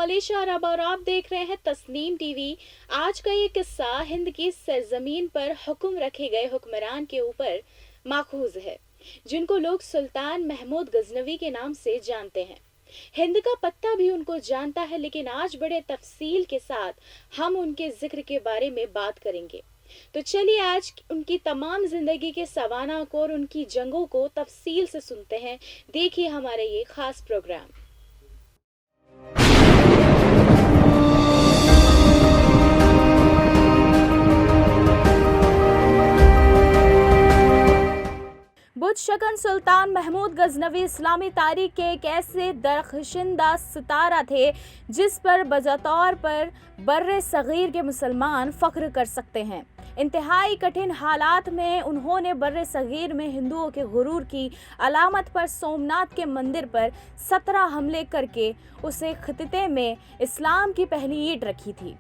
मोनालिशा अरब और आप देख रहे हैं तस्नीम टीवी। आज का ये किस्सा हिंद की सरजमीन पर हुक्म रखे गए हुक्मरान के ऊपर माखूज है, जिनको लोग सुल्तान महमूद गजनवी के नाम से जानते हैं। हिंद का पत्ता भी उनको जानता है, लेकिन आज बड़े तफसील के साथ हम उनके जिक्र के बारे में बात करेंगे। तो चलिए आज उनकी तमाम जिंदगी के सवाना को और उनकी जंगों को तफसील से सुनते हैं। देखिए हमारा ये खास प्रोग्राम। बुत शकन सुल्तान महमूद गजनवी इस्लामी तारीख के एक ऐसे दरख्शिंदा सितारा थे जिस पर बतौर पर बर्रे सगीर के मुसलमान फ़ख्र कर सकते हैं। इंतहाई कठिन हालात में उन्होंने बर्रे सगीर में हिंदुओं के गुरूर की अलामत पर सोमनाथ के मंदिर पर 17 हमले करके उसे खित्ते में इस्लाम की पहली ईंट रखी थी।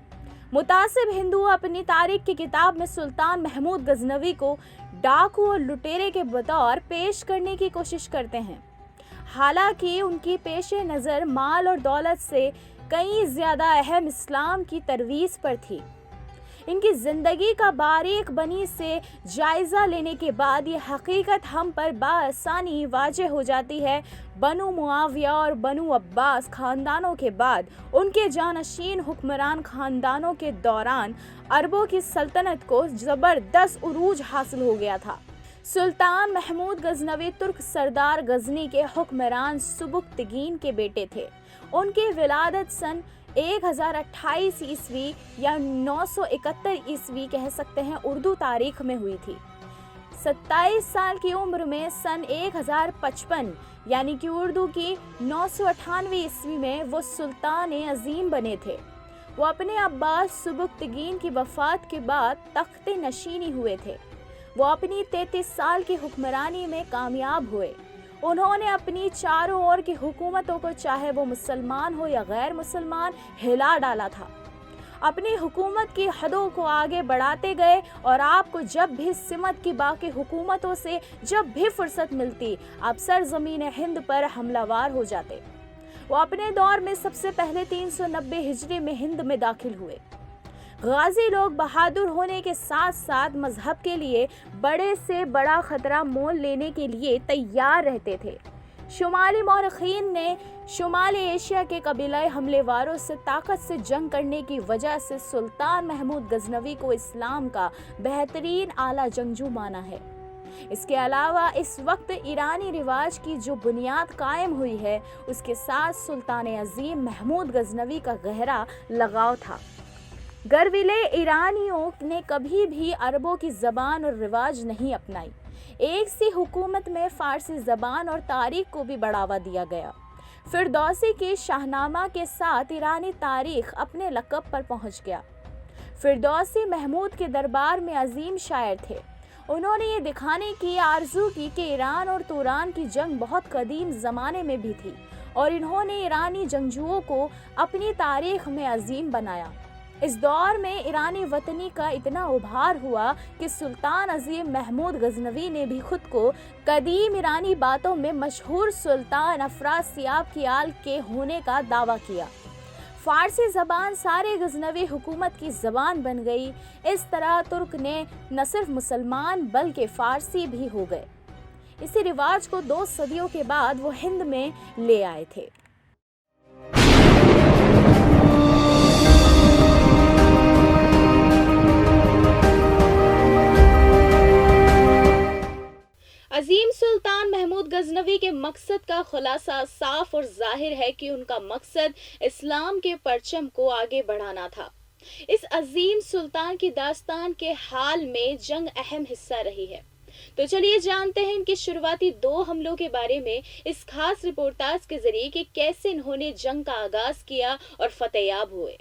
मुतासिब हिंदू अपनी तारीख की किताब में सुल्तान महमूद गजनवी को डाकू और लुटेरे के बतौर पेश करने की कोशिश करते हैं। हालांकि उनकी पेशे नज़र माल और दौलत से कहीं ज़्यादा अहम इस्लाम की तरवीज पर थी। इनकी ज़िंदगी का बारीक बनी से जायज़ा लेने के बाद ये हकीकत हम पर बासानी वाज़ेह हो जाती है। बनु मुआविया और बनु अब्बास ख़ानदानों के बाद उनके जानशीन हुक्मरान ख़ानदानों के दौरान अरबों की सल्तनत को ज़बरदस्त उरूज हासिल हो गया था। सुल्तान महमूद गजनवी तुर्क सरदार गजनी के हुक्मरान सुबुक्तगीन के बेटे थे। उनकी विलादत सन 1028 ईस्वी या 971 ईस्वी कह सकते हैं उर्दू तारीख में हुई थी। 27 साल की उम्र में सन 1055 यानी कि उर्दू की 998 ईस्वी में वो सुल्तान अजीम बने थे। वो अपने अब्बास सुबुक्तगीन की वफ़ात के बाद तख्त नशीनी हुए थे। वो अपनी 33 साल की हुक्मरानी में कामयाब हुए। उन्होंने अपनी चारों ओर की हुकूमतों को, चाहे वो मुसलमान हो या गैर मुसलमान, हिला डाला था। अपनी हुकूमत की हदों को आगे बढ़ाते गए और आपको जब भी सिमत की बाकी हुकूमतों से जब भी फुर्सत मिलती, आप सरजमीन हिंद पर हमलावार हो जाते। वो अपने दौर में सबसे पहले 390 हिजरी में हिंद में दाखिल हुए। गाजी लोग बहादुर होने के साथ साथ मजहब के लिए बड़े से बड़ा खतरा मोल लेने के लिए तैयार रहते थे। शुमाली मौरखीन ने शुमाली एशिया के कबीलाई हमलेवारों से ताकत से जंग करने की वजह से सुल्तान महमूद गजनवी को इस्लाम का बेहतरीन आला जंगजू माना है। इसके अलावा इस वक्त ईरानी रिवाज की जो बुनियाद कायम हुई है, उसके साथ सुल्तान अजीम महमूद गजनवी का गहरा लगाव था। गर्विले ईरानियों ने कभी भी अरबों की ज़बान और रिवाज नहीं अपनाई। एक सी हुकूमत में फ़ारसी ज़बान और तारीख को भी बढ़ावा दिया गया। फिरदौसी के शाहनामा के साथ ईरानी तारीख अपने लक़ब पर पहुंच गया। फिरदौसी महमूद के दरबार में अजीम शायर थे। उन्होंने ये दिखाने की आरज़ू की कि ईरान और तुरान की जंग बहुत कदीम ज़माने में भी थी और इन्होंने ईरानी जंगजुओं को अपनी तारीख में अजीम बनाया। इस दौर में ईरानी वतनी का इतना उभार हुआ कि सुल्तान अजीम महमूद गजनवी ने भी खुद को कदीम ईरानी बातों में मशहूर सुल्तान अफरासियाब की आल के होने का दावा किया। फ़ारसी ज़बान सारे गजनवी हुकूमत की ज़बान बन गई। इस तरह तुर्क ने न सिर्फ मुसलमान बल्कि फ़ारसी भी हो गए। इसी रिवाज को 2 सदियों के बाद वो हिंद में ले आए थे। अजीम सुल्तान महमूद गजनवी के मकसद का खुलासा साफ और जाहिर है कि उनका मकसद इस्लाम के परचम को आगे बढ़ाना था। इस अजीम सुल्तान की दास्तान के हाल में जंग अहम हिस्सा रही है। तो चलिए जानते हैं इनके शुरुआती 2 हमलों के बारे में इस खास रिपोर्टाज के जरिए कि कैसे इन्होंने जंग का आगाज किया और फतेहयाब हुए।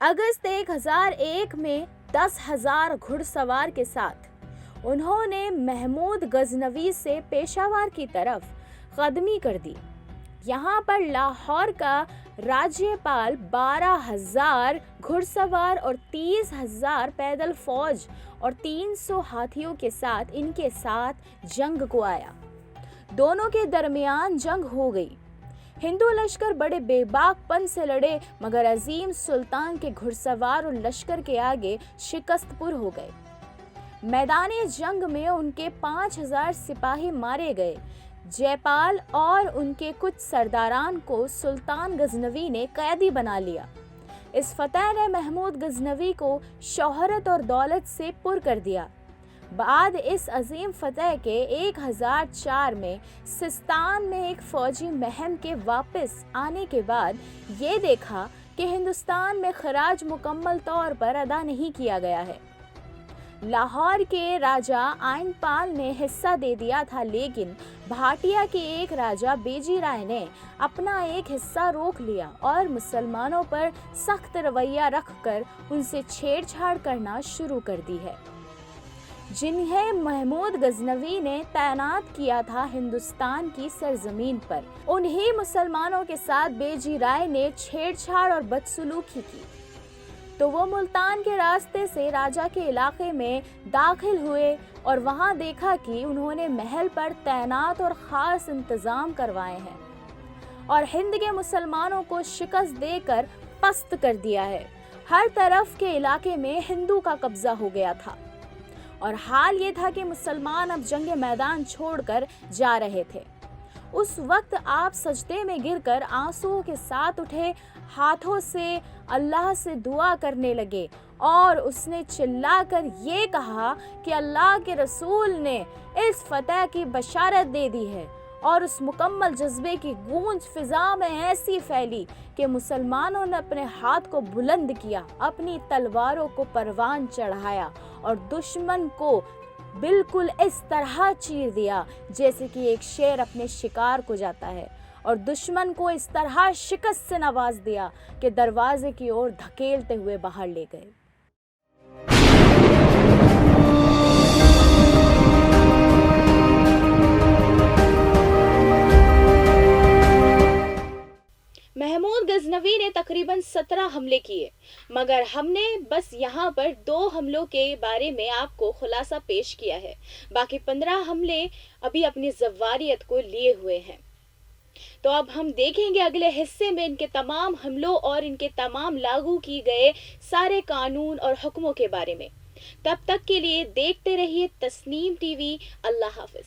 अगस्त 1001 में 10,000 घुड़सवार के साथ उन्होंने महमूद गजनवी से पेशावर की तरफ कदमी कर दी। यहाँ पर लाहौर का राज्यपाल 12,000 घुड़सवार और 30,000 पैदल फौज और 300 हाथियों के साथ इनके साथ जंग को आया। दोनों के दरमियान जंग हो गई। हिंदू लश्कर बड़े बेबाकपन से लड़े, मगर अजीम सुल्तान के घुड़सवार और लश्कर के आगे शिकस्तपुर हो गए। मैदानी जंग में उनके 5,000 सिपाही मारे गए। जयपाल और उनके कुछ सरदारान को सुल्तान गजनवी ने कैदी बना लिया। इस फतह ने महमूद गजनवी को शोहरत और दौलत से पुर कर दिया। बाद इस अजीम फतह के 1004 में सिस्तान में एक फौजी महम के वापस आने के बाद ये देखा कि हिंदुस्तान में खराज मुकम्मल तौर पर अदा नहीं किया गया है। लाहौर के राजा आइनपाल ने हिस्सा दे दिया था, लेकिन भाटिया के एक राजा बेजी राय ने अपना एक हिस्सा रोक लिया और मुसलमानों पर सख्त रवैया रखकर उनसे छेड़छाड़ करना शुरू कर दी है। जिन्हें महमूद गजनवी ने तैनात किया था हिंदुस्तान की सरजमीन पर, उन्हीं मुसलमानों के साथ बेजी राय ने छेड़छाड़ और बदसलूकी की। तो वो मुल्तान के रास्ते से राजा के इलाके में दाखिल हुए और वहां देखा कि उन्होंने महल पर तैनात और ख़ास इंतज़ाम करवाए हैं और हिंद के मुसलमानों को शिकस्त देकर पस्त कर दिया है। हर तरफ के इलाके में हिंदू का कब्जा हो गया था और हाल ये था कि मुसलमान अब जंग मैदान छोड़कर जा रहे थे। उस वक्त आप सजदे में गिरकर आंसुओं के साथ उठे, हाथों से अल्लाह से दुआ करने लगे और उसने चिल्लाकर ये कहा कि अल्लाह के रसूल ने इस फतह की बशारत दे दी है। और उस मुकम्मल जज्बे की गूंज फिजा में ऐसी फैली कि मुसलमानों ने अपने हाथ को बुलंद किया, अपनी तलवारों को परवान चढ़ाया और दुश्मन को बिल्कुल इस तरह चीर दिया जैसे कि एक शेर अपने शिकार को जाता है, और दुश्मन को इस तरह शिकस्त से नवाज दिया कि दरवाजे की ओर धकेलते हुए बाहर ले गए। महमूद गजनवी ने तकरीबन 17 हमले किए, मगर हमने बस यहाँ पर 2 हमलों के बारे में आपको खुलासा पेश किया है। बाकी 15 हमले अभी अपनी ज़वारियत को लिए हुए हैं। तो अब हम देखेंगे अगले हिस्से में इनके तमाम हमलों और इनके तमाम लागू किए गए सारे कानून और हुक्मों के बारे में। तब तक के लिए देखते रहिए तस्नीम टीवी। अल्लाह हाफिज।